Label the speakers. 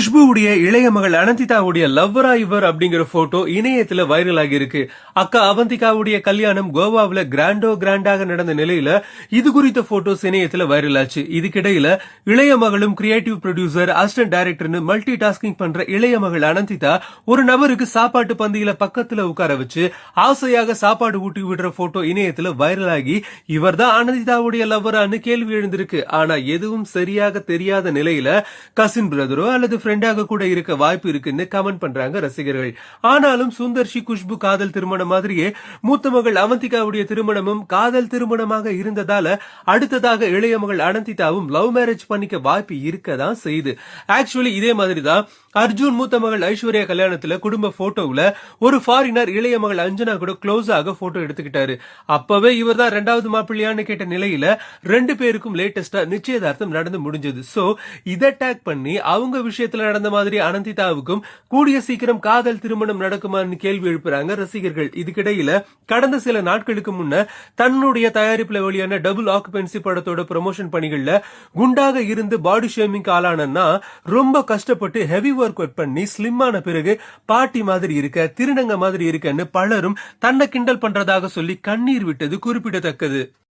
Speaker 1: குஷ்புவுடைய இளைய மகள் அனந்திதாவுடைய லவ்வரா இவர் அப்படிங்கிற போட்டோ இணையத்துல வைரல் ஆகி இருக்கு. அக்கா அவந்திகாவுடைய கல்யாணம் கோவாவில கிராண்டாக நடந்த நிலையில இது குறித்த போட்டோஸ் இணையத்துல வைரல் ஆச்சு. இதுக்கிடையில இளைய மகளும் கிரியேட்டிவ் ப்ரொடியூசர், அசிஸ்டன்ட் டைரக்டர்னு மல்டி டாஸ்கிங் பண்ற இளைய மகள் அனந்திதா ஒரு நபருக்கு சாப்பாட்டு பந்தியில பக்கத்துல உட்கார வச்சு ஆசையாக சாப்பாடு ஊட்டி விடுற போட்டோ இணையத்துல வைரல் ஆகி இவர்தான் அனந்திதாவுடைய லவ்வரான்னு கேள்வி எழுந்திருக்கு. ஆனா எதுவும் சரியாக தெரியாத நிலையில கசின் பிரதரோ அல்லது ஃப்ரெண்டாக கூட இருக்க வாய்ப்பு இருக்குன்னு கமெண்ட் பண்றாங்க ரசிகர்கள். ஆனாலும் சுந்தர்ஷி குஷ்பு காதல் திருமணம் மாதிரியே மூத்த மகள் அவந்திகாவுடைய திருமணமும் காதல் திருமணமாக இருந்ததால அடுத்ததாக இளைய மகள் அனந்திதாவும் லவ் மேரேஜ் பண்ணிக்க வாய்ப்பு இருக்கதான் செய்யுது. ஆக்சுவலி இதே மாதிரிதான் அர்ஜுன் மூத்த மகள் ஐஸ்வர்யா கல்யாணத்துல குடும்ப போட்டோவுல ஒரு ஃபாரினர் இளைய மகள் அஞ்சனா கூட க்ளோஸ் ஆக போட்டோ எடுத்துக்கிட்டாரு. அப்பவே இவர் தான் ரெண்டாவது மாப்பிள்ளையான்னு கேட்ட நிலையில ரெண்டு பேருக்கும் லேட்டஸ்டா நிச்சயதார்த்தம் நடந்து முடிஞ்சது. சோ இதை டேக் பண்ணி அவங்க விஷயத்துல நடந்த மாதிரி அனந்திதாவுக்கும் கூடிய சீக்கிரம் காதல் திருமணம் நடக்குமான்னு கேள்வி எழுப்புறாங்க ரசிகர்கள். இதுக்கிடையில கடந்த சில நாட்களுக்கு முன்ன தன்னுடைய தயாரிப்புல வெளியான டபுள் ஆக்குபென்சி படத்தோட ப்ரமோஷன் பணிகள்ல குண்டாக இருந்து பாடி ஷேமிங் ஆளானா ரொம்ப கஷ்டப்பட்டு ஹெவி ஒர்க் அவுட் பண்ணி ஸ்லிம்மான பிறகு பாட்டி மாதிரி இருக்க, திருநங்க மாதிரி இருக்கன்னு பலரும் தன்னை கிண்டல் பண்றதாக சொல்லி கண்ணீர் விட்டது குறிப்பிடத்தக்கது.